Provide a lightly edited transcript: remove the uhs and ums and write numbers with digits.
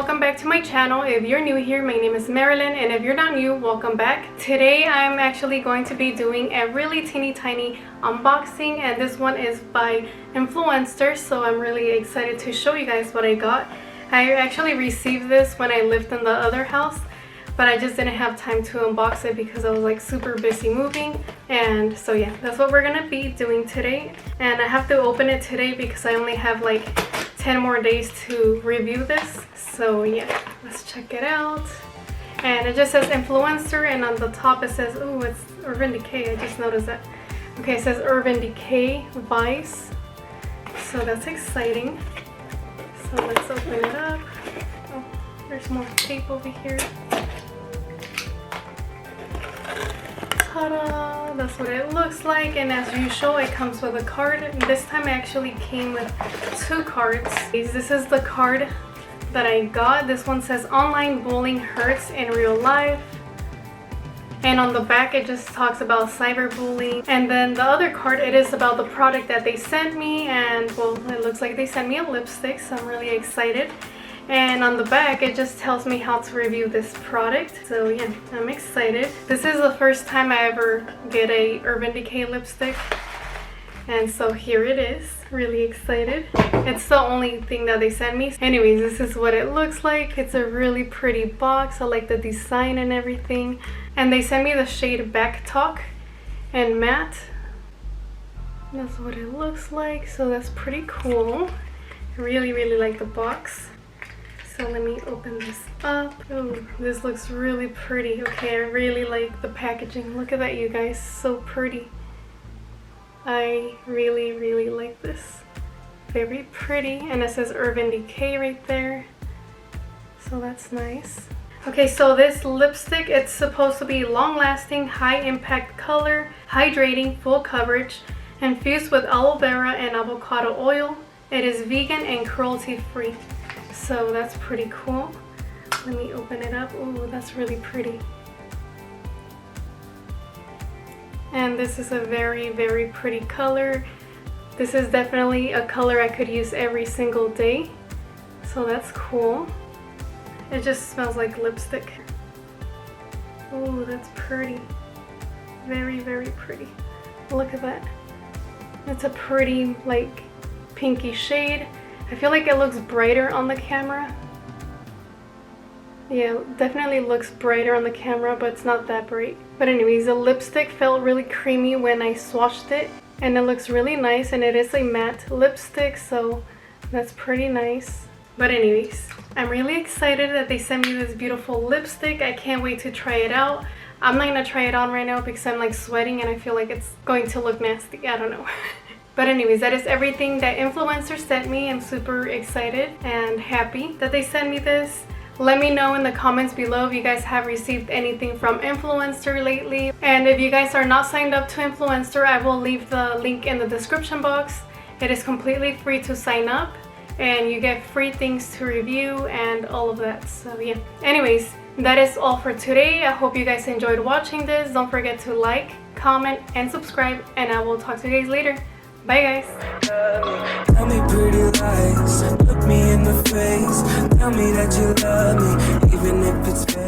welcome back to my channel. If you're new here, my name is Marilyn, and if you're not new, welcome back. Today I'm actually going to be doing a really teeny tiny unboxing, and this one is by Influenster, so I'm really excited to show you guys what I got. I actually received this when I lived in the other house, but I just didn't have time to unbox it because I was like super busy moving. And so yeah, that's what we're gonna be doing today, and I have to open it today because I only have like 10 more days to review this. So yeah, let's check it out. And it just says Influencer, and on the top it says, oh, it's Urban Decay. I just noticed that. Okay, it says Urban Decay Vice, so that's exciting. So let's open it up. Oh, there's more tape over here. Ta-da! That's what it looks like, and as usual it comes with a card. This time it actually came with 2 cards. This is the card that I got. This one says online bullying hurts in real life, and on the back it just talks about cyberbullying. And then the other card, it is about the product that they sent me, and well, it looks like they sent me a lipstick, so I'm really excited. And on the back it just tells me how to review this product, so yeah, I'm excited. This is the first time I ever get a Urban Decay lipstick, and so here it is. Really excited. It's the only thing that they sent me. Anyways, this is what it looks like. It's a really pretty box. I like the design and everything, and they sent me the shade Back Talk and Matte. That's what it looks like, so that's pretty cool. I really like the box. So let me open this up. Oh, this looks really pretty. Okay, I really like the packaging. Look at that, you guys. So pretty. I really like this. Very pretty. And it says Urban Decay right there. So that's nice. Okay, so this lipstick, it's supposed to be long-lasting, high-impact color, hydrating, full coverage, infused with aloe vera and avocado oil. It is vegan and cruelty-free. So that's pretty cool. Let me open it up. Oh, that's really pretty. And this is a very pretty color. This is definitely a color I could use every single day. So that's cool. It just smells like lipstick. Oh, that's pretty. Very pretty. Look at that. It's a pretty like pinky shade. I feel like it looks brighter on the camera. Yeah, definitely looks brighter on the camera, but it's not that bright. But anyways, the lipstick felt really creamy when I swatched it, and it looks really nice, and it is a matte lipstick, so that's pretty nice. But anyways, I'm really excited that they sent me this beautiful lipstick. I can't wait to try it out. I'm not gonna try it on right now because I'm like sweating and I feel like it's going to look nasty. I don't know. But anyways, that is everything that Influencer sent me. I'm super excited and happy that they sent me this. Let me know in the comments below if you guys have received anything from Influencer lately. And if you guys are not signed up to Influencer, I will leave the link in the description box. It is completely free to sign up, and you get free things to review and all of that. So yeah. Anyways, that is all for today. I hope you guys enjoyed watching this. Don't forget to like, comment, and subscribe, and I will talk to you guys later. Bye guys. Tell me pretty lies, look me in the face, tell me that you love me, even if it's fake.